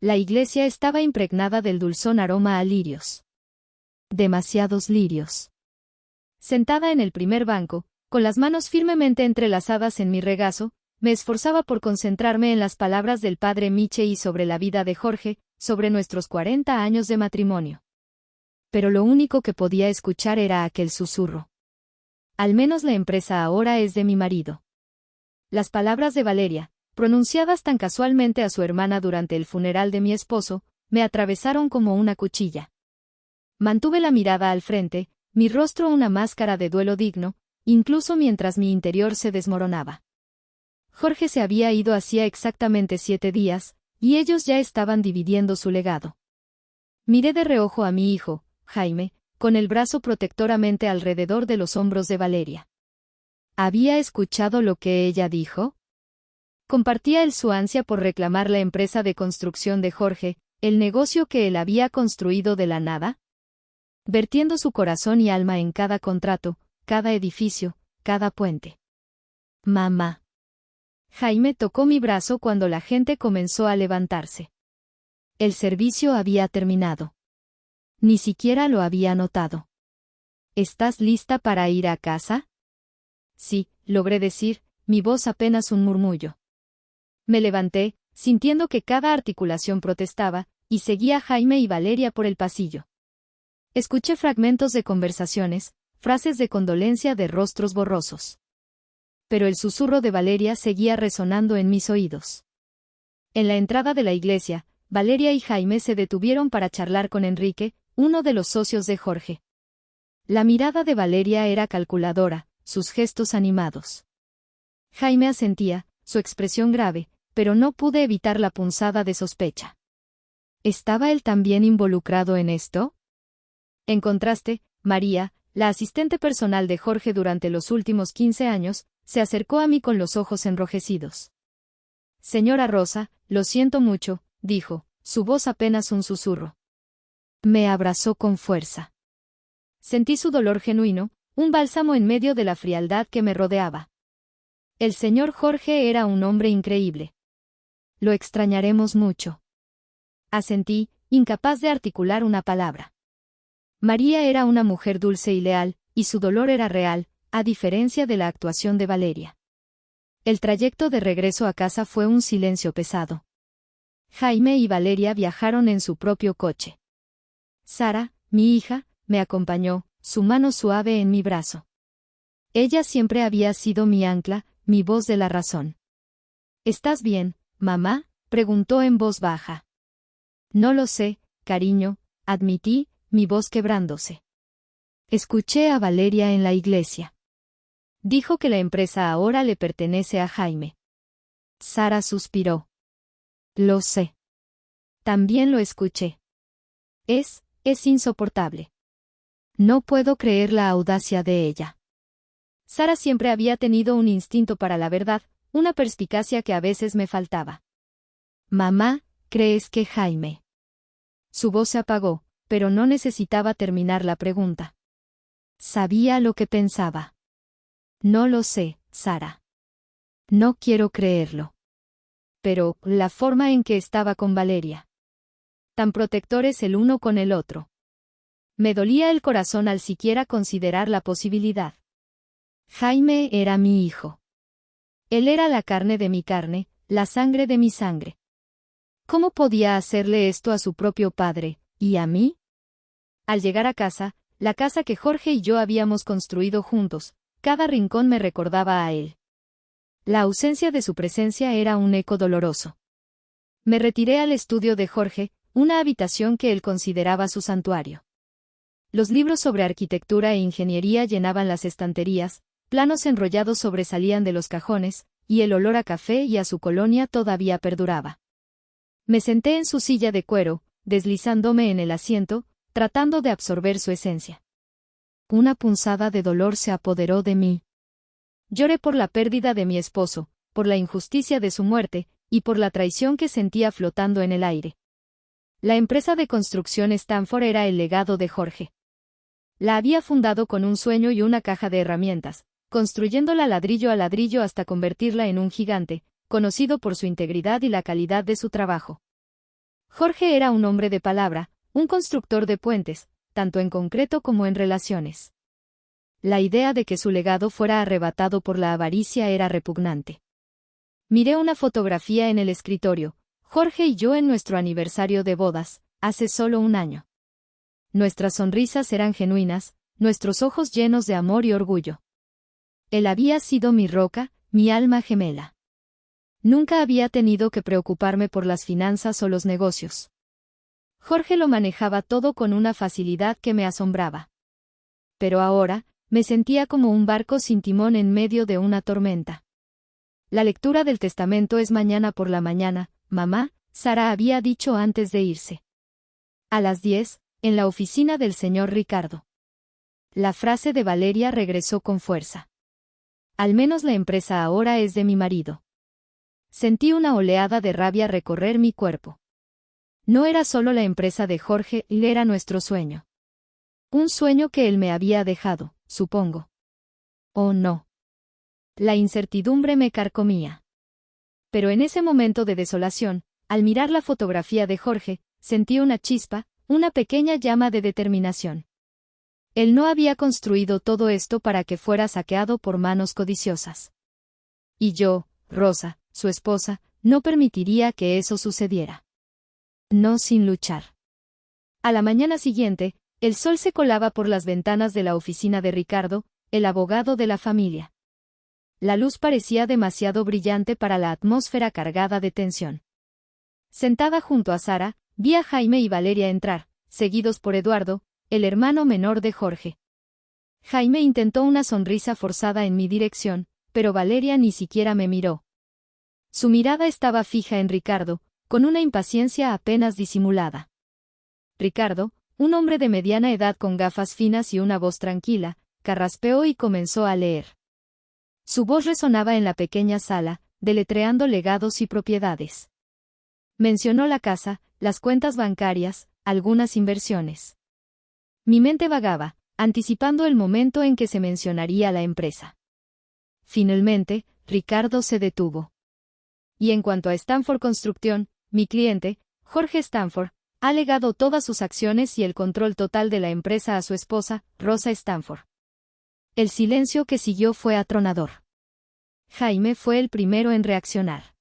La iglesia estaba impregnada del dulzón aroma a lirios. Demasiados lirios. Sentada en el primer banco, con las manos firmemente entrelazadas en mi regazo, me esforzaba por concentrarme en las palabras del padre Michei sobre la vida de Jorge, sobre nuestros 40 años de matrimonio. Pero lo único que podía escuchar era aquel susurro. Al menos la empresa ahora es de mi marido. Las palabras de Valeria, pronunciadas tan casualmente a su hermana durante el funeral de mi esposo, me atravesaron como una cuchilla. Mantuve la mirada al frente, mi rostro una máscara de duelo digno, incluso mientras mi interior se desmoronaba. Jorge se había ido hacía exactamente 7 días, y ellos ya estaban dividiendo su legado. Miré de reojo a mi hijo, Jaime, con el brazo protectoramente alrededor de los hombros de Valeria. ¿Había escuchado lo que ella dijo? ¿Compartía él su ansia por reclamar la empresa de construcción de Jorge, el negocio que él había construido de la nada? Vertiendo su corazón y alma en cada contrato, cada edificio, cada puente. Mamá. Jaime tocó mi brazo cuando la gente comenzó a levantarse. El servicio había terminado. Ni siquiera lo había notado. ¿Estás lista para ir a casa? Sí, logré decir, mi voz apenas un murmullo. Me levanté, sintiendo que cada articulación protestaba, y seguí a Jaime y Valeria por el pasillo. Escuché fragmentos de conversaciones, frases de condolencia de rostros borrosos. Pero el susurro de Valeria seguía resonando en mis oídos. En la entrada de la iglesia, Valeria y Jaime se detuvieron para charlar con Enrique, uno de los socios de Jorge. La mirada de Valeria era calculadora, sus gestos animados. Jaime asentía, su expresión grave, pero no pude evitar la punzada de sospecha. ¿Estaba él también involucrado en esto? En contraste, María, la asistente personal de Jorge durante los últimos 15 años, se acercó a mí con los ojos enrojecidos. Señora Rosa, lo siento mucho, dijo, su voz apenas un susurro. Me abrazó con fuerza. Sentí su dolor genuino, un bálsamo en medio de la frialdad que me rodeaba. El señor Jorge era un hombre increíble. Lo extrañaremos mucho. Asentí, incapaz de articular una palabra. María era una mujer dulce y leal, y su dolor era real, a diferencia de la actuación de Valeria. El trayecto de regreso a casa fue un silencio pesado. Jaime y Valeria viajaron en su propio coche. Sara, mi hija, me acompañó, su mano suave en mi brazo. Ella siempre había sido mi ancla, mi voz de la razón. ¿Estás bien, mamá?, preguntó en voz baja. No lo sé, cariño, admití, mi voz quebrándose. Escuché a Valeria en la iglesia. Dijo que la empresa ahora le pertenece a Jaime. Sara suspiró. Lo sé. También lo escuché. Es insoportable. No puedo creer la audacia de ella. Sara siempre había tenido un instinto para la verdad, una perspicacia que a veces me faltaba. Mamá, ¿crees que Jaime? Su voz se apagó, pero no necesitaba terminar la pregunta. Sabía lo que pensaba. No lo sé, Sara. No quiero creerlo. Pero, la forma en que estaba con Valeria. Tan protectores el uno con el otro. Me dolía el corazón al siquiera considerar la posibilidad. Jaime era mi hijo. Él era la carne de mi carne, la sangre de mi sangre. ¿Cómo podía hacerle esto a su propio padre, y a mí? Al llegar a casa, la casa que Jorge y yo habíamos construido juntos, cada rincón me recordaba a él. La ausencia de su presencia era un eco doloroso. Me retiré al estudio de Jorge, una habitación que él consideraba su santuario. Los libros sobre arquitectura e ingeniería llenaban las estanterías, planos enrollados sobresalían de los cajones, y el olor a café y a su colonia todavía perduraba. Me senté en su silla de cuero, deslizándome en el asiento, tratando de absorber su esencia. Una punzada de dolor se apoderó de mí. Lloré por la pérdida de mi esposo, por la injusticia de su muerte, y por la traición que sentía flotando en el aire. La empresa de construcción Stanford era el legado de Jorge. La había fundado con un sueño y una caja de herramientas, construyéndola ladrillo a ladrillo hasta convertirla en un gigante, conocido por su integridad y la calidad de su trabajo. Jorge era un hombre de palabra, un constructor de puentes, tanto en concreto como en relaciones. La idea de que su legado fuera arrebatado por la avaricia era repugnante. Miré una fotografía en el escritorio, Jorge y yo en nuestro aniversario de bodas, hace solo un año. Nuestras sonrisas eran genuinas, nuestros ojos llenos de amor y orgullo. Él había sido mi roca, mi alma gemela. Nunca había tenido que preocuparme por las finanzas o los negocios. Jorge lo manejaba todo con una facilidad que me asombraba. Pero ahora, me sentía como un barco sin timón en medio de una tormenta. La lectura del testamento es mañana por la mañana, mamá, Sara había dicho antes de irse. A las 10, en la oficina del señor Ricardo. La frase de Valeria regresó con fuerza. Al menos la empresa ahora es de mi marido. Sentí una oleada de rabia recorrer mi cuerpo. No era solo la empresa de Jorge, era nuestro sueño. Un sueño que él me había dejado, supongo. Oh no. La incertidumbre me carcomía. Pero en ese momento de desolación, al mirar la fotografía de Jorge, sentí una chispa, una pequeña llama de determinación. Él no había construido todo esto para que fuera saqueado por manos codiciosas. Y yo, Rosa, su esposa, no permitiría que eso sucediera. No sin luchar. A la mañana siguiente, el sol se colaba por las ventanas de la oficina de Ricardo, el abogado de la familia. La luz parecía demasiado brillante para la atmósfera cargada de tensión. Sentada junto a Sara, vi a Jaime y Valeria entrar, seguidos por Eduardo, el hermano menor de Jorge. Jaime intentó una sonrisa forzada en mi dirección, pero Valeria ni siquiera me miró. Su mirada estaba fija en Ricardo, con una impaciencia apenas disimulada. Ricardo, un hombre de mediana edad con gafas finas y una voz tranquila, carraspeó y comenzó a leer. Su voz resonaba en la pequeña sala, deletreando legados y propiedades. Mencionó la casa, las cuentas bancarias, algunas inversiones. Mi mente vagaba, anticipando el momento en que se mencionaría la empresa. Finalmente, Ricardo se detuvo. Y en cuanto a Stanford Construcción, mi cliente, Jorge Stanford, ha legado todas sus acciones y el control total de la empresa a su esposa, Rosa Stanford. El silencio que siguió fue atronador. Jaime fue el primero en reaccionar.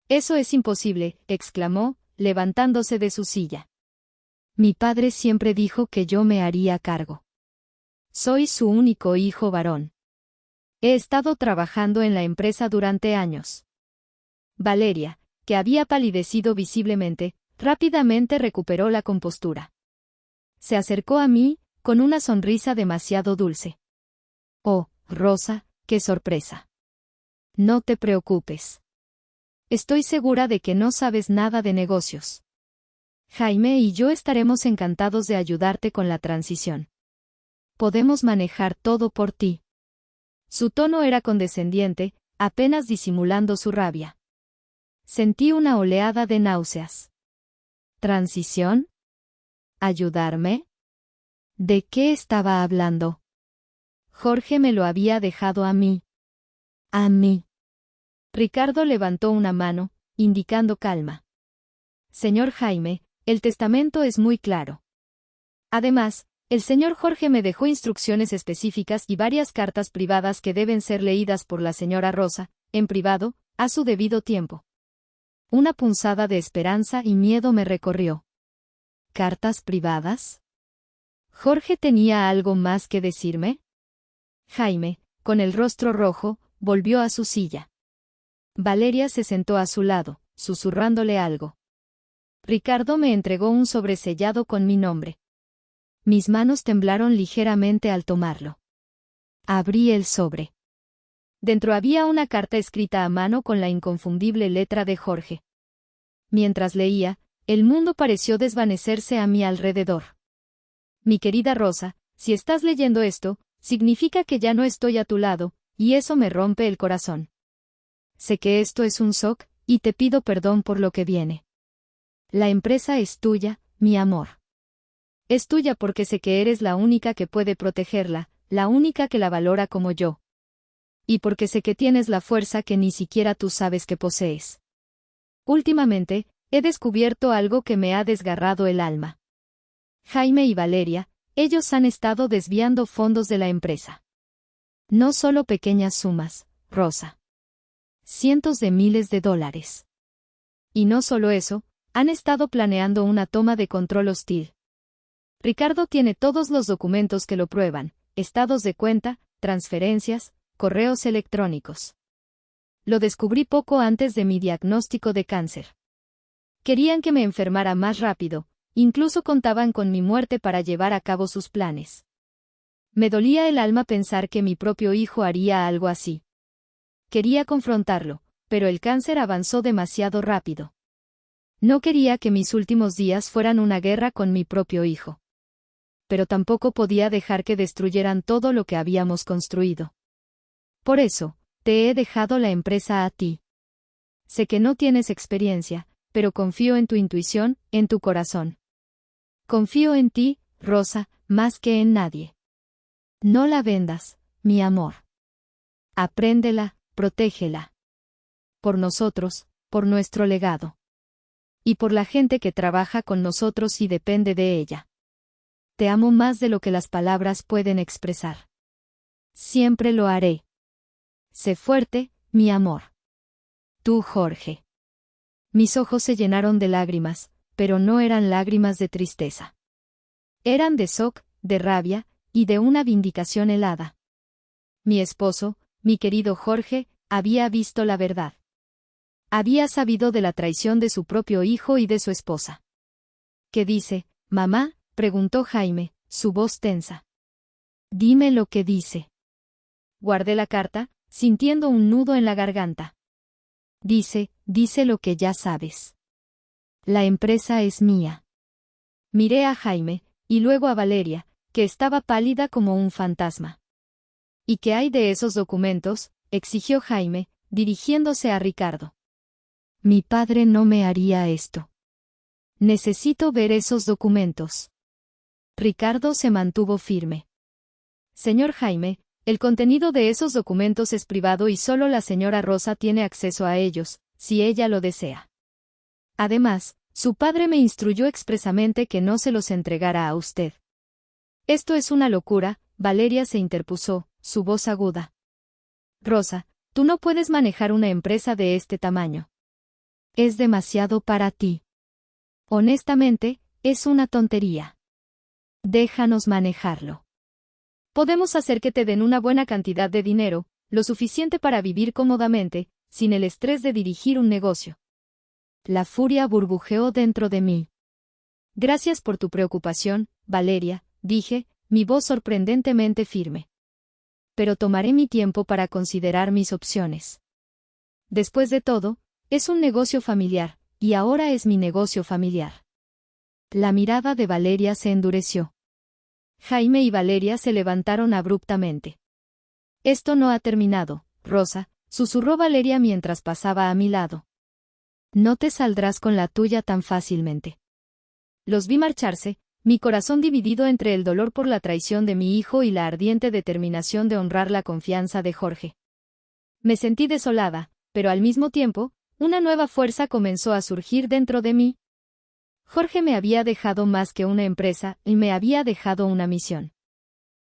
«Eso es imposible», exclamó, levantándose de su silla. «Mi padre siempre dijo que yo me haría cargo. Soy su único hijo varón. He estado trabajando en la empresa durante años». Valeria, que había palidecido visiblemente, rápidamente recuperó la compostura. Se acercó a mí, con una sonrisa demasiado dulce. «Oh, Rosa, qué sorpresa. No te preocupes. Estoy segura de que no sabes nada de negocios. Jaime y yo estaremos encantados de ayudarte con la transición. Podemos manejar todo por ti». Su tono era condescendiente, apenas disimulando su rabia. Sentí una oleada de náuseas. ¿Transición? ¿Ayudarme? ¿De qué estaba hablando? Jorge me lo había dejado a mí. A mí. Ricardo levantó una mano, indicando calma. Señor Jaime, el testamento es muy claro. Además, el señor Jorge me dejó instrucciones específicas y varias cartas privadas que deben ser leídas por la señora Rosa, en privado, a su debido tiempo. Una punzada de esperanza y miedo me recorrió. ¿Cartas privadas? ¿Jorge tenía algo más que decirme? Jaime, con el rostro rojo, volvió a su silla. Valeria se sentó a su lado, susurrándole algo. Ricardo me entregó un sobresellado con mi nombre. Mis manos temblaron ligeramente al tomarlo. Abrí el sobre. Dentro había una carta escrita a mano con la inconfundible letra de Jorge. Mientras leía, el mundo pareció desvanecerse a mi alrededor. Mi querida Rosa, si estás leyendo esto, significa que ya no estoy a tu lado, y eso me rompe el corazón. Sé que esto es un shock, y te pido perdón por lo que viene. La empresa es tuya, mi amor. Es tuya porque sé que eres la única que puede protegerla, la única que la valora como yo. Y porque sé que tienes la fuerza que ni siquiera tú sabes que posees. Últimamente, he descubierto algo que me ha desgarrado el alma. Jaime y Valeria, ellos han estado desviando fondos de la empresa. No solo pequeñas sumas, Rosa. Cientos de miles de dólares. Y no solo eso, han estado planeando una toma de control hostil. Ricardo tiene todos los documentos que lo prueban, estados de cuenta, transferencias, correos electrónicos. Lo descubrí poco antes de mi diagnóstico de cáncer. Querían que me enfermara más rápido, incluso contaban con mi muerte para llevar a cabo sus planes. Me dolía el alma pensar que mi propio hijo haría algo así. Quería confrontarlo, pero el cáncer avanzó demasiado rápido. No quería que mis últimos días fueran una guerra con mi propio hijo. Pero tampoco podía dejar que destruyeran todo lo que habíamos construido. Por eso, te he dejado la empresa a ti. Sé que no tienes experiencia, pero confío en tu intuición, en tu corazón. Confío en ti, Rosa, más que en nadie. No la vendas, mi amor. Apréndela, protégela. Por nosotros, por nuestro legado. Y por la gente que trabaja con nosotros y depende de ella. Te amo más de lo que las palabras pueden expresar. Siempre lo haré. Sé fuerte, mi amor. Tú, Jorge. Mis ojos se llenaron de lágrimas, pero no eran lágrimas de tristeza. Eran de shock, de rabia, y de una vindicación helada. Mi esposo, mi querido Jorge, había visto la verdad. Había sabido de la traición de su propio hijo y de su esposa. ¿Qué dice, mamá?, preguntó Jaime, su voz tensa. Dime lo que dice. Guardé la carta, sintiendo un nudo en la garganta. Dice lo que ya sabes. La empresa es mía. Miré a Jaime, y luego a Valeria, que estaba pálida como un fantasma. ¿Y qué hay de esos documentos?, exigió Jaime, dirigiéndose a Ricardo. Mi padre no me haría esto. Necesito ver esos documentos. Ricardo se mantuvo firme. Señor Jaime, el contenido de esos documentos es privado y solo la señora Rosa tiene acceso a ellos, si ella lo desea. Además, su padre me instruyó expresamente que no se los entregara a usted. Esto es una locura, Valeria se interpuso, su voz aguda. Rosa, tú no puedes manejar una empresa de este tamaño. Es demasiado para ti. Honestamente, es una tontería. Déjanos manejarlo. Podemos hacer que te den una buena cantidad de dinero, lo suficiente para vivir cómodamente, sin el estrés de dirigir un negocio. La furia burbujeó dentro de mí. Gracias por tu preocupación, Valeria, dije, mi voz sorprendentemente firme. Pero tomaré mi tiempo para considerar mis opciones. Después de todo, es un negocio familiar, y ahora es mi negocio familiar. La mirada de Valeria se endureció. Jaime y Valeria se levantaron abruptamente. Esto no ha terminado, Rosa, susurró Valeria mientras pasaba a mi lado. No te saldrás con la tuya tan fácilmente. Los vi marcharse, mi corazón dividido entre el dolor por la traición de mi hijo y la ardiente determinación de honrar la confianza de Jorge. Me sentí desolada, pero al mismo tiempo, una nueva fuerza comenzó a surgir dentro de mí. Jorge me había dejado más que una empresa, y me había dejado una misión.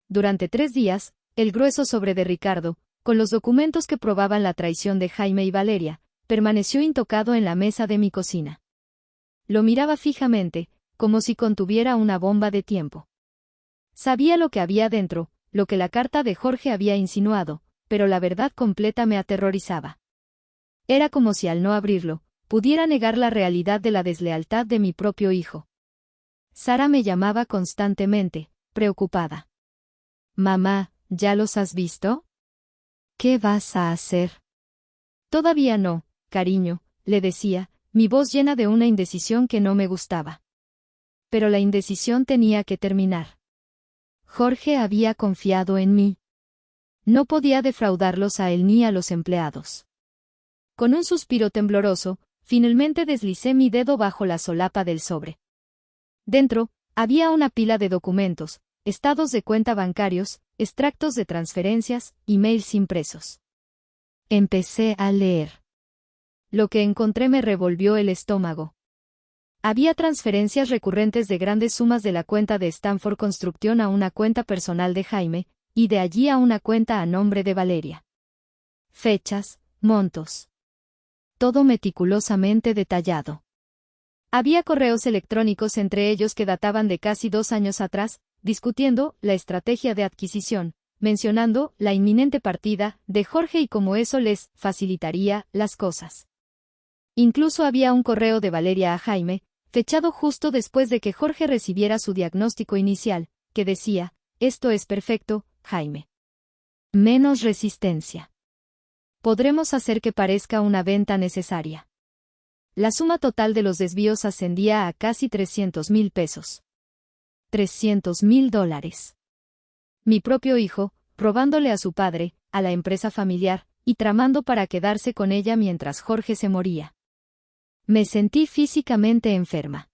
Durante 3 días, el grueso sobre de Ricardo, con los documentos que probaban la traición de Jaime y Valeria, permaneció intocado en la mesa de mi cocina. Lo miraba fijamente, como si contuviera una bomba de tiempo. Sabía lo que había dentro, lo que la carta de Jorge había insinuado, pero la verdad completa me aterrorizaba. Era como si al no abrirlo, pudiera negar la realidad de la deslealtad de mi propio hijo. Sara me llamaba constantemente, preocupada. Mamá, ¿ya los has visto? ¿Qué vas a hacer? Todavía no, cariño, le decía, mi voz llena de una indecisión que no me gustaba. Pero la indecisión tenía que terminar. Jorge había confiado en mí. No podía defraudarlos a él ni a los empleados. Con un suspiro tembloroso, finalmente deslicé mi dedo bajo la solapa del sobre. Dentro, había una pila de documentos, estados de cuenta bancarios, extractos de transferencias, emails impresos. Empecé a leer. Lo que encontré me revolvió el estómago. Había transferencias recurrentes de grandes sumas de la cuenta de Stanford Construction a una cuenta personal de Jaime, y de allí a una cuenta a nombre de Valeria. Fechas, montos. Todo meticulosamente detallado. Había correos electrónicos entre ellos que databan de casi 2 años atrás, discutiendo la estrategia de adquisición, mencionando la inminente partida de Jorge y cómo eso les facilitaría las cosas. Incluso había un correo de Valeria a Jaime, fechado justo después de que Jorge recibiera su diagnóstico inicial, que decía: «Esto es perfecto, Jaime. Menos resistencia. Podremos hacer que parezca una venta necesaria». La suma total de los desvíos ascendía a casi 300,000 pesos. $300,000. Mi propio hijo, robándole a su padre, a la empresa familiar, y tramando para quedarse con ella mientras Jorge se moría. Me sentí físicamente enferma.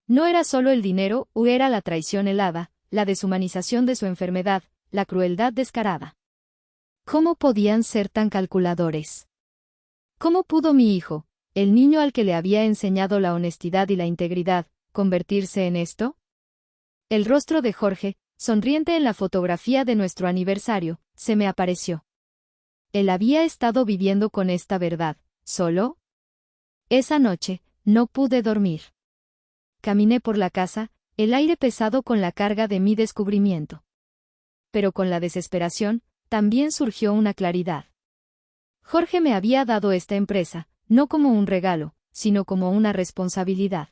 No era solo el dinero, o era la traición helada, la deshumanización de su enfermedad, la crueldad descarada. ¿Cómo podían ser tan calculadores? ¿Cómo pudo mi hijo, el niño al que le había enseñado la honestidad y la integridad, convertirse en esto? El rostro de Jorge, sonriente en la fotografía de nuestro aniversario, se me apareció. ¿Él había estado viviendo con esta verdad, solo? Esa noche, no pude dormir. Caminé por la casa, el aire pesado con la carga de mi descubrimiento. Pero con la desesperación, también surgió una claridad. Jorge me había dado esta empresa, no como un regalo, sino como una responsabilidad.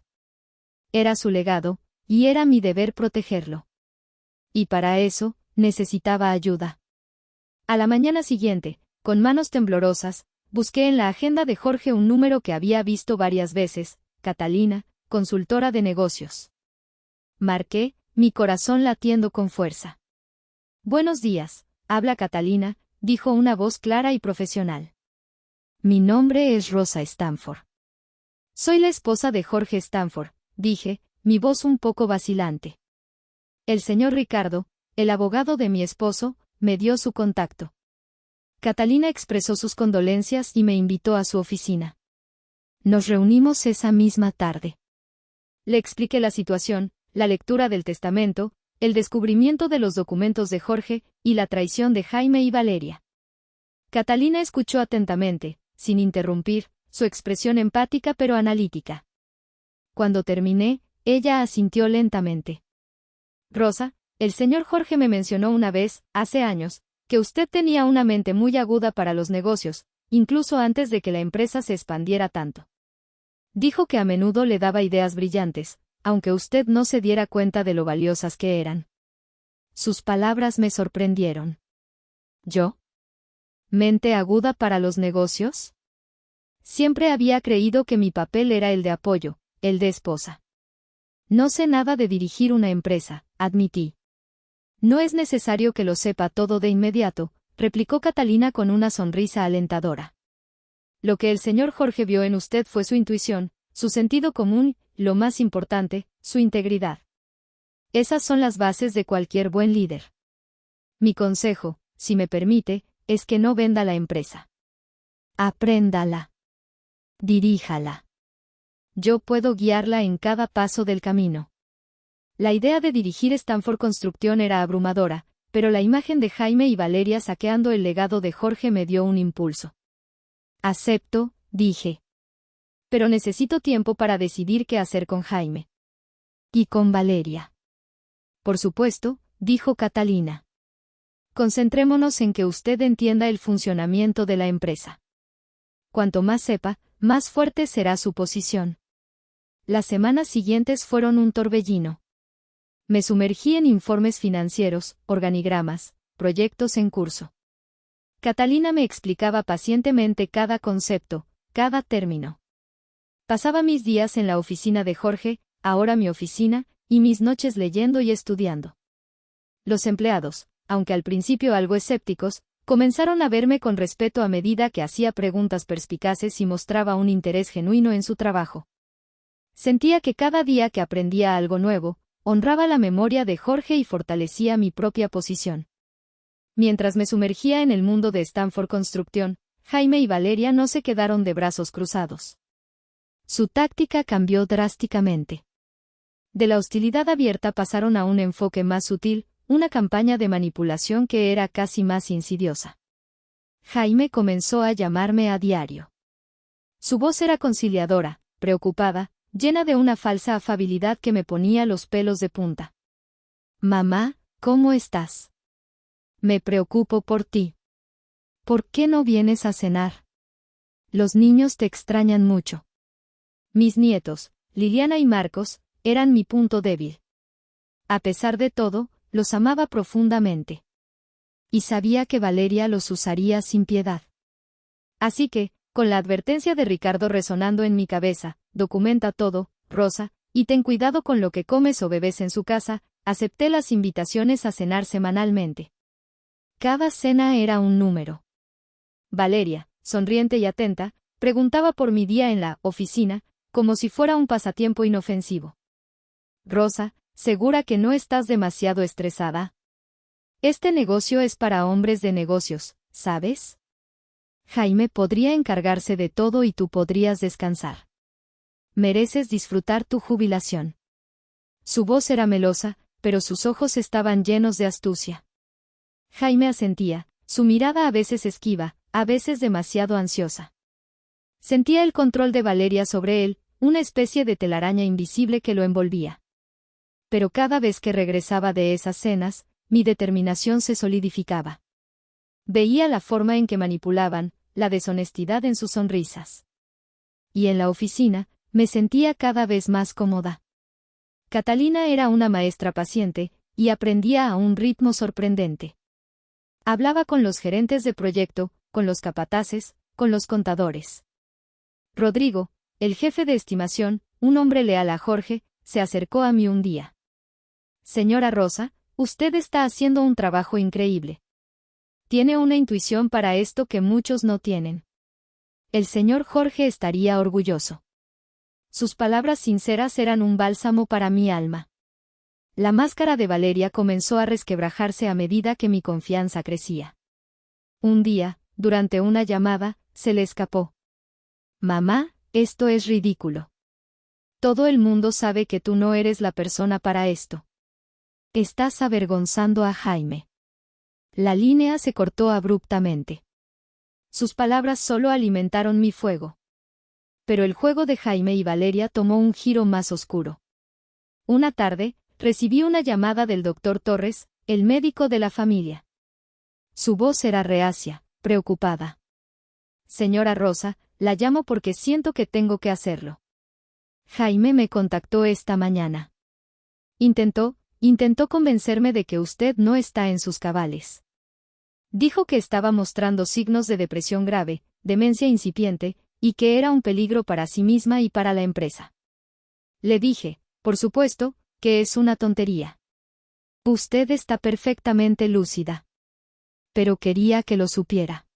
Era su legado, y era mi deber protegerlo. Y para eso, necesitaba ayuda. A la mañana siguiente, con manos temblorosas, busqué en la agenda de Jorge un número que había visto varias veces: Catalina, consultora de negocios. Marqué, mi corazón latiendo con fuerza. «Buenos días, habla Catalina», dijo una voz clara y profesional. «Mi nombre es Rosa Stanford. Soy la esposa de Jorge Stanford», dije, mi voz un poco vacilante. «El señor Ricardo, el abogado de mi esposo, me dio su contacto». Catalina expresó sus condolencias y me invitó a su oficina. Nos reunimos esa misma tarde. Le expliqué la situación, la lectura del testamento, el descubrimiento de los documentos de Jorge, y la traición de Jaime y Valeria. Catalina escuchó atentamente, sin interrumpir, su expresión empática pero analítica. Cuando terminé, ella asintió lentamente. «Rosa, el señor Jorge me mencionó una vez, hace años, que usted tenía una mente muy aguda para los negocios, incluso antes de que la empresa se expandiera tanto. Dijo que a menudo le daba ideas brillantes, aunque usted no se diera cuenta de lo valiosas que eran». Sus palabras me sorprendieron. ¿Yo? ¿Mente aguda para los negocios? Siempre había creído que mi papel era el de apoyo, el de esposa. No sé nada de dirigir una empresa, admití. No es necesario que lo sepa todo de inmediato, replicó Catalina con una sonrisa alentadora. Lo que el señor Jorge vio en usted fue su intuición, su sentido común, lo más importante, su integridad. Esas son las bases de cualquier buen líder. Mi consejo, si me permite, es que no venda la empresa. Apréndala. Diríjala. Yo puedo guiarla en cada paso del camino. La idea de dirigir Stanford Construction era abrumadora, pero la imagen de Jaime y Valeria saqueando el legado de Jorge me dio un impulso. Acepto, dije. Pero necesito tiempo para decidir qué hacer con Jaime. Y con Valeria. Por supuesto, dijo Catalina. Concentrémonos en que usted entienda el funcionamiento de la empresa. Cuanto más sepa, más fuerte será su posición. Las semanas siguientes fueron un torbellino. Me sumergí en informes financieros, organigramas, proyectos en curso. Catalina me explicaba pacientemente cada concepto, cada término. Pasaba mis días en la oficina de Jorge, ahora mi oficina, y mis noches leyendo y estudiando. Los empleados, aunque al principio algo escépticos, comenzaron a verme con respeto a medida que hacía preguntas perspicaces y mostraba un interés genuino en su trabajo. Sentía que cada día que aprendía algo nuevo, honraba la memoria de Jorge y fortalecía mi propia posición. Mientras me sumergía en el mundo de Stanford Construction, Jaime y Valeria no se quedaron de brazos cruzados. Su táctica cambió drásticamente. De la hostilidad abierta pasaron a un enfoque más sutil, una campaña de manipulación que era casi más insidiosa. Jaime comenzó a llamarme a diario. Su voz era conciliadora, preocupada, llena de una falsa afabilidad que me ponía los pelos de punta. Mamá, ¿cómo estás? Me preocupo por ti. ¿Por qué no vienes a cenar? Los niños te extrañan mucho. Mis nietos, Liliana y Marcos, eran mi punto débil. A pesar de todo, los amaba profundamente. Y sabía que Valeria los usaría sin piedad. Así que, con la advertencia de Ricardo resonando en mi cabeza, documenta todo, Rosa, y ten cuidado con lo que comes o bebes en su casa, acepté las invitaciones a cenar semanalmente. Cada cena era un número. Valeria, sonriente y atenta, preguntaba por mi día en la oficina, como si fuera un pasatiempo inofensivo. Rosa, ¿segura que no estás demasiado estresada? Este negocio es para hombres de negocios, ¿sabes? Jaime podría encargarse de todo y tú podrías descansar. Mereces disfrutar tu jubilación. Su voz era melosa, pero sus ojos estaban llenos de astucia. Jaime asentía, su mirada a veces esquiva, a veces demasiado ansiosa. Sentía el control de Valeria sobre él, una especie de telaraña invisible que lo envolvía. Pero cada vez que regresaba de esas cenas, mi determinación se solidificaba. Veía la forma en que manipulaban, la deshonestidad en sus sonrisas. Y en la oficina, me sentía cada vez más cómoda. Catalina era una maestra paciente, y aprendía a un ritmo sorprendente. Hablaba con los gerentes de proyecto, con los capataces, con los contadores. Rodrigo, el jefe de estimación, un hombre leal a Jorge, se acercó a mí un día. Señora Rosa, usted está haciendo un trabajo increíble. Tiene una intuición para esto que muchos no tienen. El señor Jorge estaría orgulloso. Sus palabras sinceras eran un bálsamo para mi alma. La máscara de Valeria comenzó a resquebrajarse a medida que mi confianza crecía. Un día, durante una llamada, se le escapó. Mamá, esto es ridículo. Todo el mundo sabe que tú no eres la persona para esto. Estás avergonzando a Jaime. La línea se cortó abruptamente. Sus palabras solo alimentaron mi fuego. Pero el juego de Jaime y Valeria tomó un giro más oscuro. Una tarde, recibí una llamada del doctor Torres, el médico de la familia. Su voz era reacia, preocupada. Señora Rosa, la llamo porque siento que tengo que hacerlo. Jaime me contactó esta mañana. Intentó convencerme de que usted no está en sus cabales. Dijo que estaba mostrando signos de depresión grave, demencia incipiente, y que era un peligro para sí misma y para la empresa. Le dije, por supuesto, que es una tontería. Usted está perfectamente lúcida. Pero quería que lo supiera.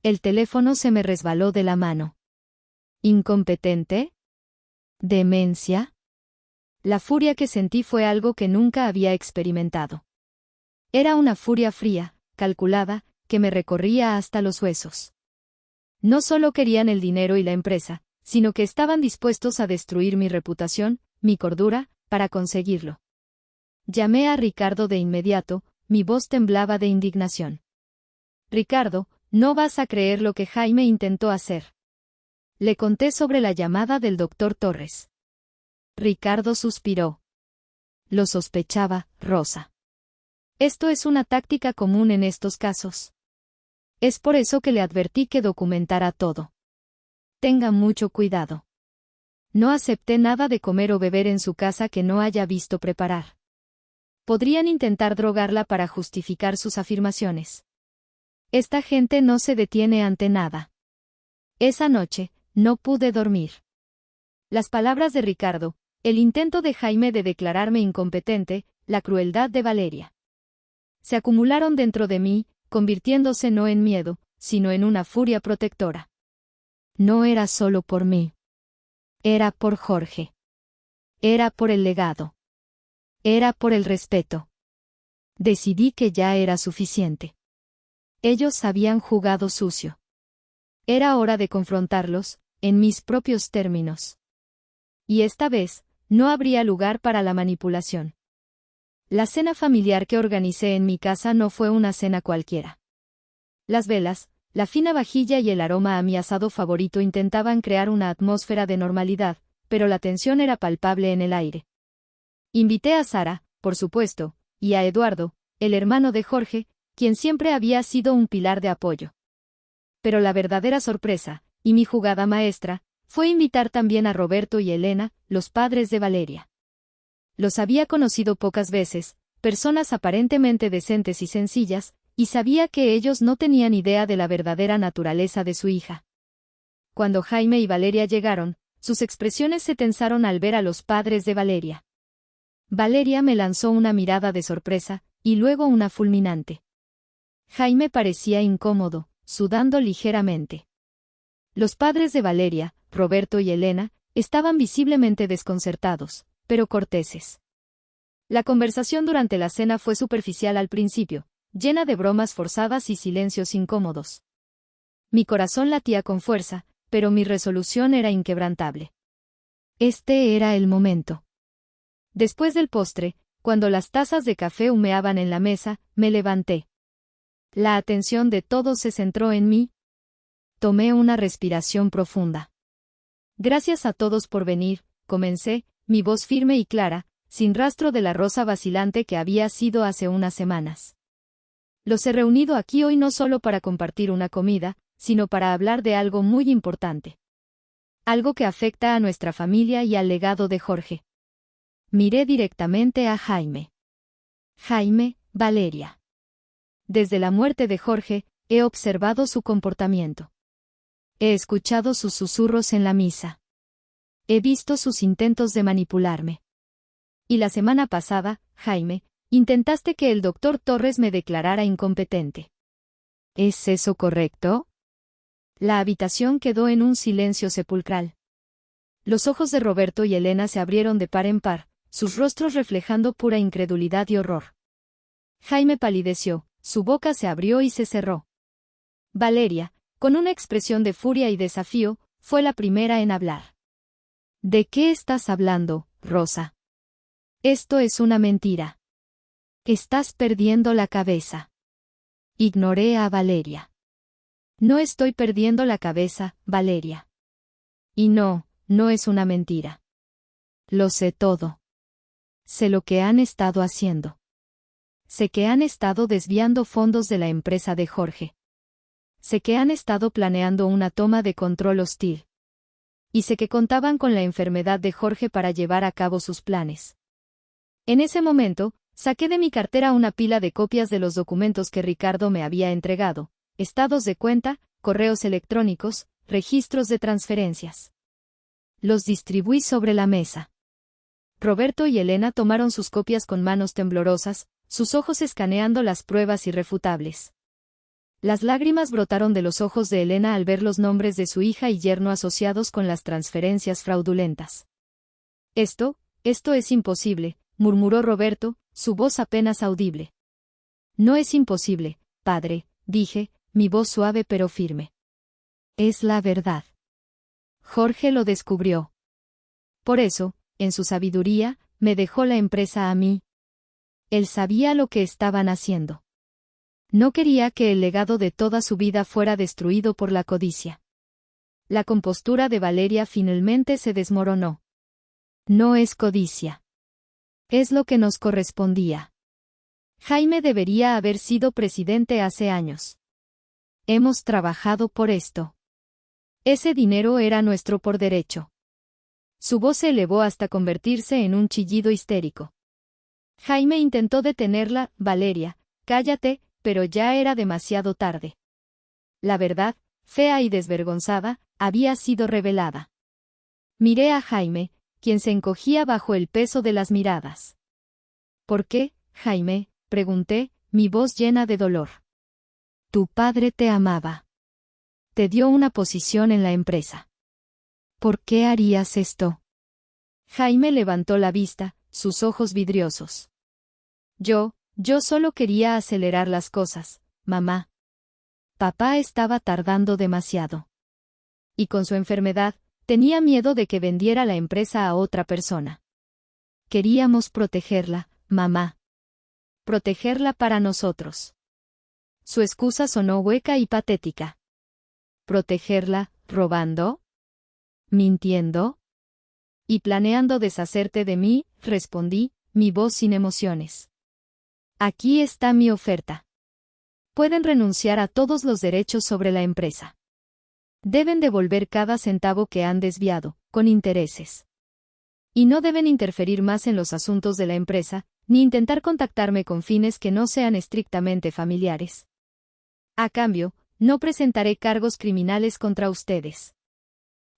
El teléfono se me resbaló de la mano. ¿Incompetente? ¿Demencia? La furia que sentí fue algo que nunca había experimentado. Era una furia fría, calculada, que me recorría hasta los huesos. No solo querían el dinero y la empresa, sino que estaban dispuestos a destruir mi reputación, mi cordura, para conseguirlo. Llamé a Ricardo de inmediato, mi voz temblaba de indignación. Ricardo, no vas a creer lo que Jaime intentó hacer. Le conté sobre la llamada del doctor Torres. Ricardo suspiró. Lo sospechaba, Rosa. Esto es una táctica común en estos casos. Es por eso que le advertí que documentara todo. Tenga mucho cuidado. No acepté nada de comer o beber en su casa que no haya visto preparar. Podrían intentar drogarla para justificar sus afirmaciones. Esta gente no se detiene ante nada. Esa noche, no pude dormir. Las palabras de Ricardo, el intento de Jaime de declararme incompetente, la crueldad de Valeria. Se acumularon dentro de mí, convirtiéndose no en miedo, sino en una furia protectora. No era solo por mí. Era por Jorge. Era por el legado. Era por el respeto. Decidí que ya era suficiente. Ellos habían jugado sucio. Era hora de confrontarlos, en mis propios términos. Y esta vez, no habría lugar para la manipulación. La cena familiar que organicé en mi casa no fue una cena cualquiera. Las velas, la fina vajilla y el aroma a mi asado favorito intentaban crear una atmósfera de normalidad, pero la tensión era palpable en el aire. Invité a Sara, por supuesto, y a Eduardo, el hermano de Jorge, quien siempre había sido un pilar de apoyo. Pero la verdadera sorpresa, y mi jugada maestra, fue invitar también a Roberto y Elena, los padres de Valeria. Los había conocido pocas veces, personas aparentemente decentes y sencillas, y sabía que ellos no tenían idea de la verdadera naturaleza de su hija. Cuando Jaime y Valeria llegaron, sus expresiones se tensaron al ver a los padres de Valeria. Valeria me lanzó una mirada de sorpresa, y luego una fulminante. Jaime parecía incómodo, sudando ligeramente. Los padres de Valeria, Roberto y Elena, estaban visiblemente desconcertados, pero corteses. La conversación durante la cena fue superficial al principio, llena de bromas forzadas y silencios incómodos. Mi corazón latía con fuerza, pero mi resolución era inquebrantable. Este era el momento. Después del postre, cuando las tazas de café humeaban en la mesa, me levanté. La atención de todos se centró en mí. Tomé una respiración profunda. Gracias a todos por venir, comencé, mi voz firme y clara, sin rastro de la rosa vacilante que había sido hace unas semanas. Los he reunido aquí hoy no solo para compartir una comida, sino para hablar de algo muy importante. Algo que afecta a nuestra familia y al legado de Jorge. Miré directamente a Jaime. Jaime, Valeria. Desde la muerte de Jorge, he observado su comportamiento. He escuchado sus susurros en la misa. He visto sus intentos de manipularme. Y la semana pasada, Jaime, intentaste que el doctor Torres me declarara incompetente. ¿Es eso correcto? La habitación quedó en un silencio sepulcral. Los ojos de Roberto y Elena se abrieron de par en par, sus rostros reflejando pura incredulidad y horror. Jaime palideció, su boca se abrió y se cerró. Valeria, con una expresión de furia y desafío, fue la primera en hablar. ¿De qué estás hablando, Rosa? Esto es una mentira. Estás perdiendo la cabeza. Ignoré a Valeria. No estoy perdiendo la cabeza, Valeria. Y no, no es una mentira. Lo sé todo. Sé lo que han estado haciendo. Sé que han estado desviando fondos de la empresa de Jorge. Sé que han estado planeando una toma de control hostil. Y sé que contaban con la enfermedad de Jorge para llevar a cabo sus planes. En ese momento, saqué de mi cartera una pila de copias de los documentos que Ricardo me había entregado, estados de cuenta, correos electrónicos, registros de transferencias. Los distribuí sobre la mesa. Roberto y Elena tomaron sus copias con manos temblorosas, sus ojos escaneando las pruebas irrefutables. Las lágrimas brotaron de los ojos de Elena al ver los nombres de su hija y yerno asociados con las transferencias fraudulentas. Esto es imposible, murmuró Roberto, su voz apenas audible. No es imposible, padre, dije, mi voz suave pero firme. Es la verdad. Jorge lo descubrió. Por eso, en su sabiduría, me dejó la empresa a mí. Él sabía lo que estaban haciendo. No quería que el legado de toda su vida fuera destruido por la codicia. La compostura de Valeria finalmente se desmoronó. No es codicia. Es lo que nos correspondía. Jaime debería haber sido presidente hace años. Hemos trabajado por esto. Ese dinero era nuestro por derecho. Su voz se elevó hasta convertirse en un chillido histérico. Jaime intentó detenerla, Valeria, cállate, pero ya era demasiado tarde. La verdad, fea y desvergonzada, había sido revelada. Miré a Jaime, quien se encogía bajo el peso de las miradas. ¿Por qué, Jaime?, pregunté, mi voz llena de dolor. Tu padre te amaba. Te dio una posición en la empresa. ¿Por qué harías esto? Jaime levantó la vista, sus ojos vidriosos. Yo solo quería acelerar las cosas, mamá. Papá estaba tardando demasiado. Y con su enfermedad, tenía miedo de que vendiera la empresa a otra persona. Queríamos protegerla, mamá. Protegerla para nosotros. Su excusa sonó hueca y patética. ¿Protegerla, robando? ¿Mintiendo? Y planeando deshacerte de mí, respondí, mi voz sin emociones. Aquí está mi oferta. Pueden renunciar a todos los derechos sobre la empresa. Deben devolver cada centavo que han desviado, con intereses. Y no deben interferir más en los asuntos de la empresa, ni intentar contactarme con fines que no sean estrictamente familiares. A cambio, no presentaré cargos criminales contra ustedes.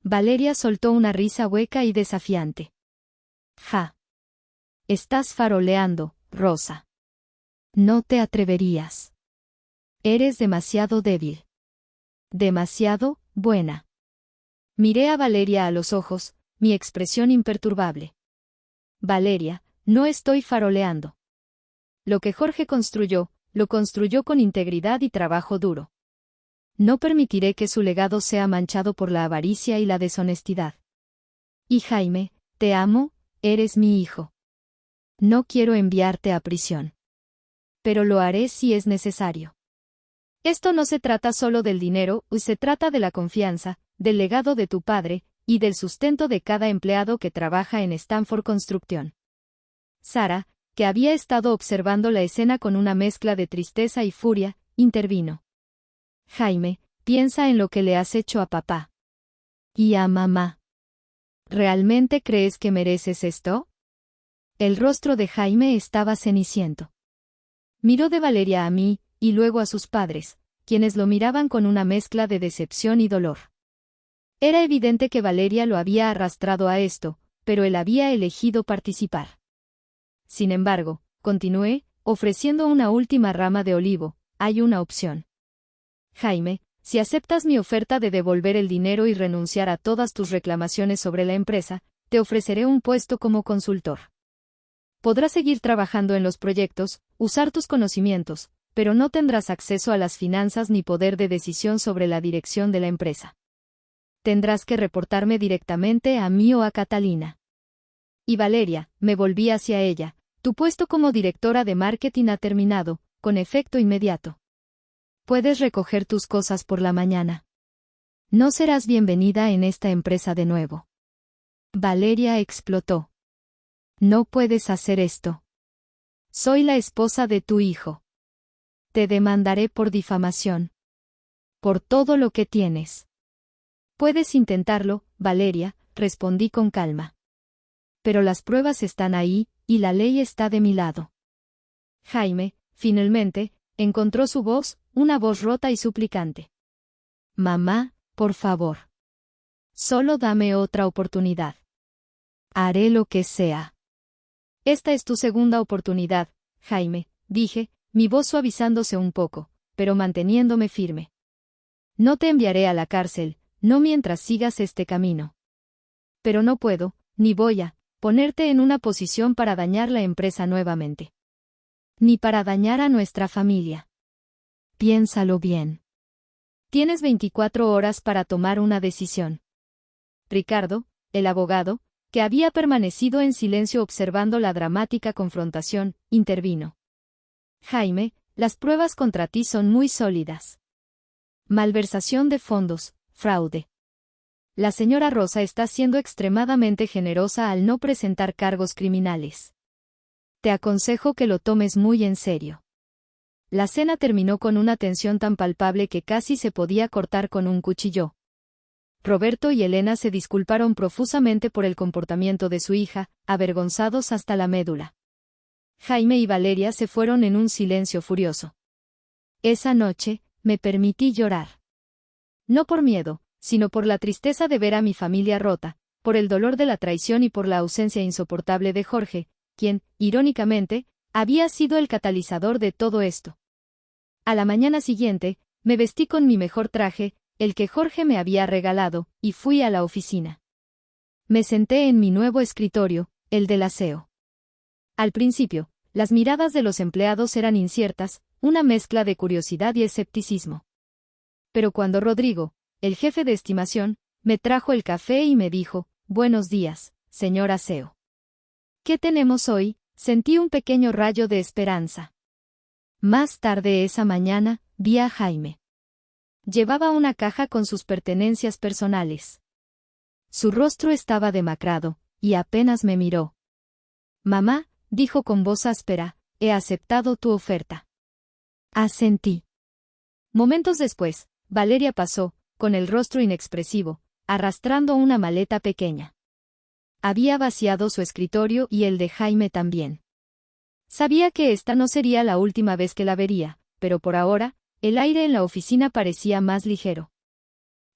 Valeria soltó una risa hueca y desafiante. Ja. Estás faroleando, Rosa. No te atreverías. Eres demasiado débil. Demasiado buena. Miré a Valeria a los ojos, mi expresión imperturbable. Valeria, no estoy faroleando. Lo que Jorge construyó, lo construyó con integridad y trabajo duro. No permitiré que su legado sea manchado por la avaricia y la deshonestidad. Y Jaime, te amo, eres mi hijo. No quiero enviarte a prisión. Pero lo haré si es necesario. Esto no se trata solo del dinero, se trata de la confianza, del legado de tu padre, y del sustento de cada empleado que trabaja en Stanford Construction. Sara, que había estado observando la escena con una mezcla de tristeza y furia, intervino. Jaime, piensa en lo que le has hecho a papá. Y a mamá. ¿Realmente crees que mereces esto? El rostro de Jaime estaba ceniciento. Miró de Valeria a mí, y luego a sus padres, quienes lo miraban con una mezcla de decepción y dolor. Era evidente que Valeria lo había arrastrado a esto, pero él había elegido participar. Sin embargo, continué, ofreciendo una última rama de olivo, hay una opción. Jaime, si aceptas mi oferta de devolver el dinero y renunciar a todas tus reclamaciones sobre la empresa, te ofreceré un puesto como consultor. Podrás seguir trabajando en los proyectos, usar tus conocimientos, pero no tendrás acceso a las finanzas ni poder de decisión sobre la dirección de la empresa. Tendrás que reportarme directamente a mí o a Catalina. Y Valeria, me volví hacia ella, tu puesto como directora de marketing ha terminado, con efecto inmediato. Puedes recoger tus cosas por la mañana. No serás bienvenida en esta empresa de nuevo. Valeria explotó. No puedes hacer esto. Soy la esposa de tu hijo. Te demandaré por difamación. Por todo lo que tienes. Puedes intentarlo, Valeria, respondí con calma. Pero las pruebas están ahí, y la ley está de mi lado. Jaime, finalmente, encontró su voz, una voz rota y suplicante. Mamá, por favor. Solo dame otra oportunidad. Haré lo que sea. Esta es tu segunda oportunidad, Jaime, dije, mi voz suavizándose un poco, pero manteniéndome firme. No te enviaré a la cárcel, no mientras sigas este camino. Pero no puedo, ni voy a, ponerte en una posición para dañar la empresa nuevamente. Ni para dañar a nuestra familia. Piénsalo bien. Tienes 24 horas para tomar una decisión. Ricardo, el abogado, que había permanecido en silencio observando la dramática confrontación, intervino. Jaime, las pruebas contra ti son muy sólidas. Malversación de fondos, fraude. La señora Rosa está siendo extremadamente generosa al no presentar cargos criminales. Te aconsejo que lo tomes muy en serio. La cena terminó con una tensión tan palpable que casi se podía cortar con un cuchillo. Roberto y Elena se disculparon profusamente por el comportamiento de su hija, avergonzados hasta la médula. Jaime y Valeria se fueron en un silencio furioso. Esa noche, me permití llorar. No por miedo, sino por la tristeza de ver a mi familia rota, por el dolor de la traición y por la ausencia insoportable de Jorge, quien, irónicamente, había sido el catalizador de todo esto. A la mañana siguiente, me vestí con mi mejor traje, el que Jorge me había regalado, y fui a la oficina. Me senté en mi nuevo escritorio, el del aseo. Al principio, las miradas de los empleados eran inciertas, una mezcla de curiosidad y escepticismo. Pero cuando Rodrigo, el jefe de estimación, Me trajo el café y me dijo, «Buenos días, señor Aseo. ¿Qué tenemos hoy?». Sentí un pequeño rayo de esperanza. Más tarde esa mañana, vi a Jaime. Llevaba una caja con sus pertenencias personales. Su rostro estaba demacrado, y apenas me miró. «Mamá», dijo con voz áspera, «he aceptado tu oferta». Asentí. Momentos después, Valeria pasó, con el rostro inexpresivo, arrastrando una maleta pequeña. Había vaciado su escritorio y el de Jaime también. Sabía que esta no sería la última vez que la vería, pero por ahora, el aire en la oficina parecía más ligero.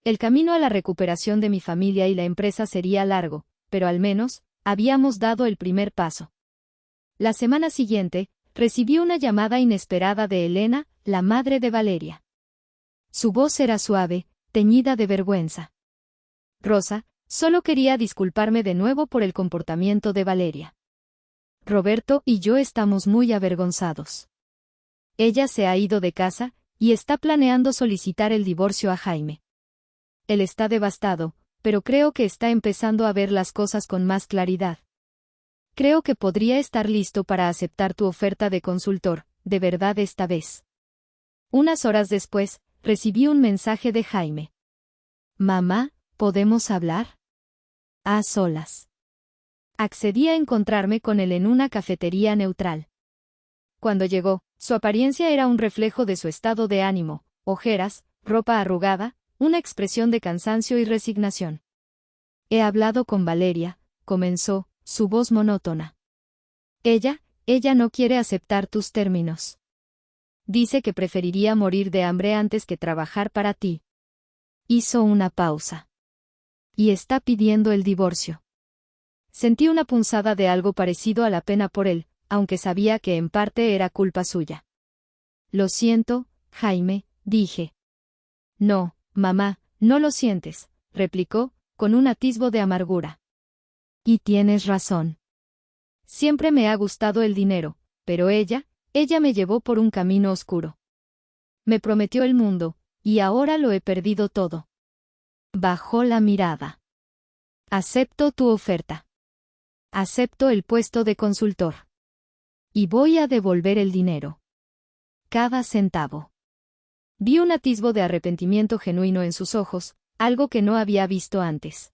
El camino a la recuperación de mi familia y la empresa sería largo, pero al menos, habíamos dado el primer paso. La semana siguiente, recibí una llamada inesperada de Elena, la madre de Valeria. Su voz era suave, teñida de vergüenza. «Rosa, solo quería disculparme de nuevo por el comportamiento de Valeria. Roberto y yo estamos muy avergonzados. Ella se ha ido de casa, y está planeando solicitar el divorcio a Jaime. Él está devastado, pero creo que está empezando a ver las cosas con más claridad. Creo que podría estar listo para aceptar tu oferta de consultor, de verdad esta vez». Unas horas después, recibí un mensaje de Jaime. «Mamá, ¿podemos hablar?». A solas. Accedí a encontrarme con él en una cafetería neutral. Cuando llegó, su apariencia era un reflejo de su estado de ánimo, ojeras, ropa arrugada, una expresión de cansancio y resignación. «He hablado con Valeria», comenzó, su voz monótona. Ella no quiere aceptar tus términos. Dice que preferiría morir de hambre antes que trabajar para ti». Hizo una pausa. «Y está pidiendo el divorcio». Sentí una punzada de algo parecido a la pena por él, aunque sabía que en parte era culpa suya. «Lo siento, Jaime», dije. «No, mamá, no lo sientes», replicó, con un atisbo de amargura. «Y tienes razón. Siempre me ha gustado el dinero, pero ella me llevó por un camino oscuro. Me prometió el mundo, y ahora lo he perdido todo». Bajó la mirada. «Acepto tu oferta. Acepto el puesto de consultor. Y voy a devolver el dinero. Cada centavo». Vi un atisbo de arrepentimiento genuino en sus ojos, algo que no había visto antes.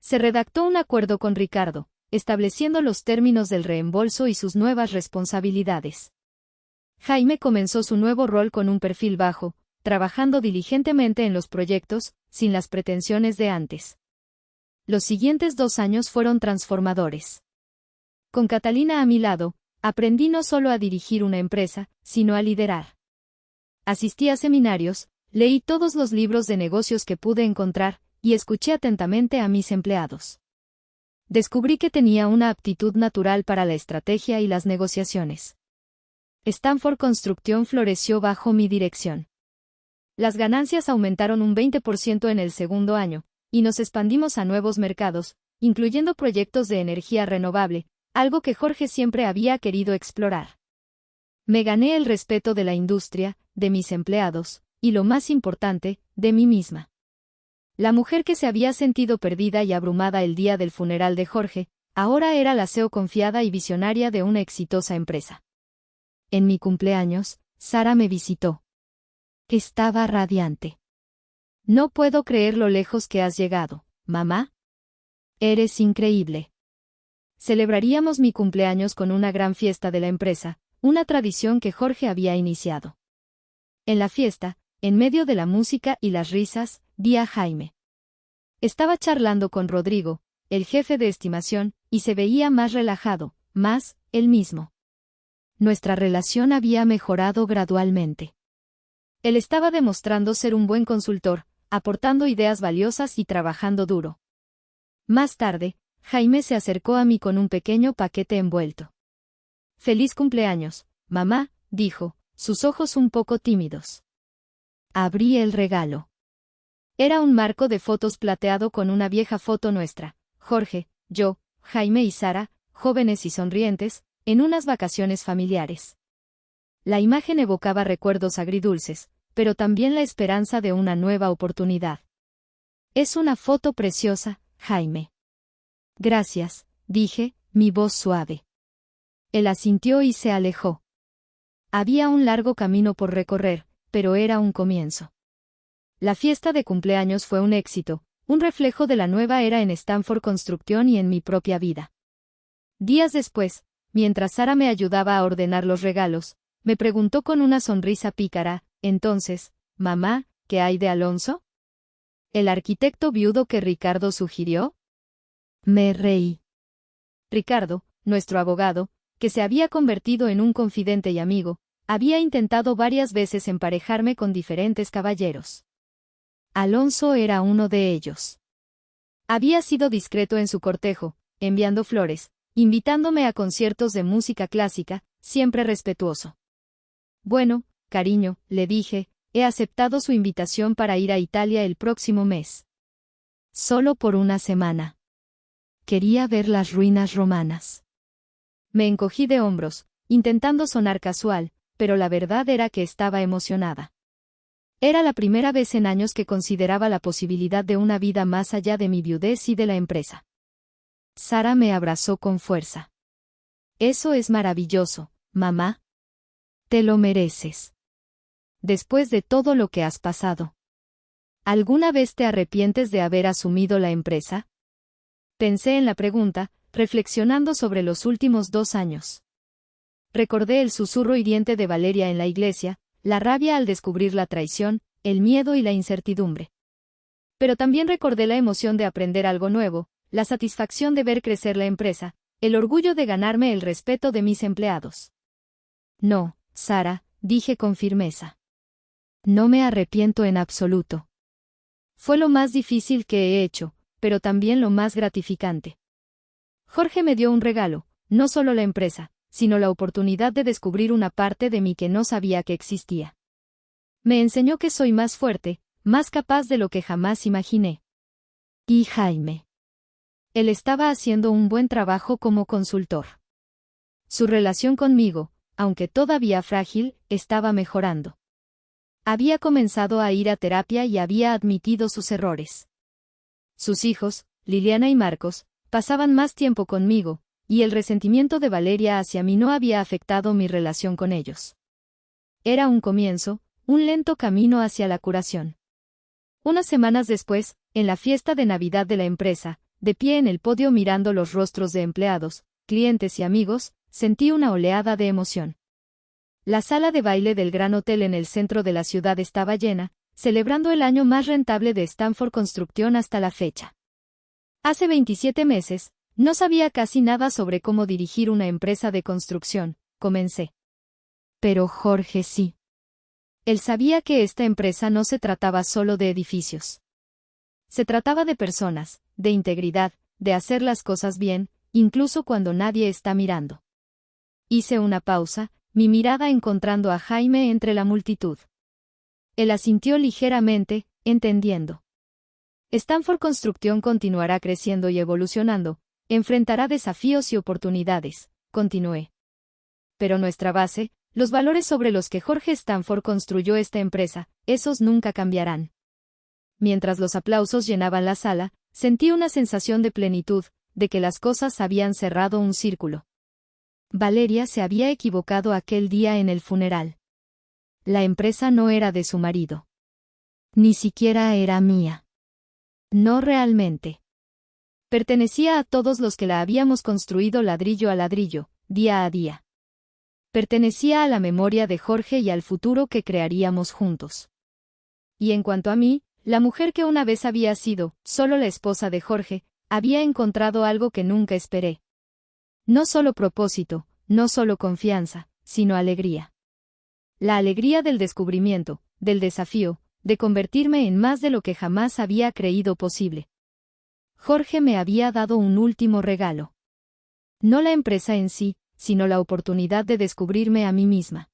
Se redactó un acuerdo con Ricardo, estableciendo los términos del reembolso y sus nuevas responsabilidades. Jaime comenzó su nuevo rol con un perfil bajo, trabajando diligentemente en los proyectos, sin las pretensiones de antes. Los siguientes 2 años fueron transformadores. Con Catalina a mi lado, aprendí no solo a dirigir una empresa, sino a liderar. Asistí a seminarios, leí todos los libros de negocios que pude encontrar, y escuché atentamente a mis empleados. Descubrí que tenía una aptitud natural para la estrategia y las negociaciones. Stanford Construction floreció bajo mi dirección. Las ganancias aumentaron un 20% en el segundo año, y nos expandimos a nuevos mercados, incluyendo proyectos de energía renovable, algo que Jorge siempre había querido explorar. Me gané el respeto de la industria, de mis empleados, y lo más importante, de mí misma. La mujer que se había sentido perdida y abrumada el día del funeral de Jorge, ahora era la CEO confiada y visionaria de una exitosa empresa. En mi cumpleaños, Sara me visitó. Estaba radiante. «No puedo creer lo lejos que has llegado, mamá. Eres increíble». Celebraríamos mi cumpleaños con una gran fiesta de la empresa, una tradición que Jorge había iniciado. En la fiesta, en medio de la música y las risas, vi a Jaime. Estaba charlando con Rodrigo, el jefe de estimación, y se veía más relajado, más él mismo. Nuestra relación había mejorado gradualmente. Él estaba demostrando ser un buen consultor, aportando ideas valiosas y trabajando duro. Más tarde, Jaime se acercó a mí con un pequeño paquete envuelto. «Feliz cumpleaños, mamá», dijo, sus ojos un poco tímidos. Abrí el regalo. Era un marco de fotos plateado con una vieja foto nuestra, Jorge, yo, Jaime y Sara, jóvenes y sonrientes, en unas vacaciones familiares. La imagen evocaba recuerdos agridulces, pero también la esperanza de una nueva oportunidad. Es una foto preciosa, Jaime. Gracias, dije, mi voz suave. Él asintió y se alejó. Había un largo camino por recorrer, pero era un comienzo. La fiesta de cumpleaños fue un éxito, un reflejo de la nueva era en Stanford Construction y en mi propia vida. Días después, mientras Sara me ayudaba a ordenar los regalos, me preguntó con una sonrisa pícara, entonces, mamá, ¿qué hay de Alonso? ¿El arquitecto viudo que Ricardo sugirió? Me reí. Ricardo, nuestro abogado, que se había convertido en un confidente y amigo, había intentado varias veces emparejarme con diferentes caballeros. Alonso era uno de ellos. Había sido discreto en su cortejo, enviando flores, invitándome a conciertos de música clásica, siempre respetuoso. Bueno, cariño, le dije, he aceptado su invitación para ir a Italia el próximo mes. Solo por una semana. Quería ver las ruinas romanas. Me encogí de hombros, intentando sonar casual, pero la verdad era que estaba emocionada. Era la primera vez en años que consideraba la posibilidad de una vida más allá de mi viudez y de la empresa. Sara me abrazó con fuerza. Eso es maravilloso, mamá. Te lo mereces. Después de todo lo que has pasado. ¿Alguna vez te arrepientes de haber asumido la empresa? Pensé en la pregunta, reflexionando sobre los últimos 2 años. Recordé el susurro hiriente de Valeria en la iglesia, la rabia al descubrir la traición, el miedo y la incertidumbre. Pero también recordé la emoción de aprender algo nuevo, la satisfacción de ver crecer la empresa, el orgullo de ganarme el respeto de mis empleados. No, Sara, dije con firmeza. No me arrepiento en absoluto. Fue lo más difícil que he hecho, pero también lo más gratificante. Jorge me dio un regalo, no solo la empresa, sino la oportunidad de descubrir una parte de mí que no sabía que existía. Me enseñó que soy más fuerte, más capaz de lo que jamás imaginé. Y Jaime. Él estaba haciendo un buen trabajo como consultor. Su relación conmigo, aunque todavía frágil, estaba mejorando. Había comenzado a ir a terapia y había admitido sus errores. Sus hijos, Liliana y Marcos, pasaban más tiempo conmigo, y el resentimiento de Valeria hacia mí no había afectado mi relación con ellos. Era un comienzo, un lento camino hacia la curación. Unas semanas después, en la fiesta de Navidad de la empresa, de pie en el podio mirando los rostros de empleados, clientes y amigos, sentí una oleada de emoción. La sala de baile del Gran Hotel en el centro de la ciudad estaba llena, celebrando el año más rentable de Stanford Construction hasta la fecha. Hace 27 meses, no sabía casi nada sobre cómo dirigir una empresa de construcción, comencé. Pero Jorge sí. Él sabía que esta empresa no se trataba solo de edificios. Se trataba de personas, de integridad, de hacer las cosas bien, incluso cuando nadie está mirando. Hice una pausa, mi mirada encontrando a Jaime entre la multitud. Él asintió ligeramente, entendiendo. Stanford Construction continuará creciendo y evolucionando, enfrentará desafíos y oportunidades, continué. Pero nuestra base, los valores sobre los que Jorge Stanford construyó esta empresa, esos nunca cambiarán. Mientras los aplausos llenaban la sala, sentí una sensación de plenitud, de que las cosas habían cerrado un círculo. Valeria se había equivocado aquel día en el funeral. La empresa no era de su marido. Ni siquiera era mía. No realmente. Pertenecía a todos los que la habíamos construido ladrillo a ladrillo, día a día. Pertenecía a la memoria de Jorge y al futuro que crearíamos juntos. Y en cuanto a mí, la mujer que una vez había sido, solo la esposa de Jorge, había encontrado algo que nunca esperé. No solo propósito, no solo confianza, sino alegría. La alegría del descubrimiento, del desafío, de convertirme en más de lo que jamás había creído posible. Jorge me había dado un último regalo. No la empresa en sí, sino la oportunidad de descubrirme a mí misma.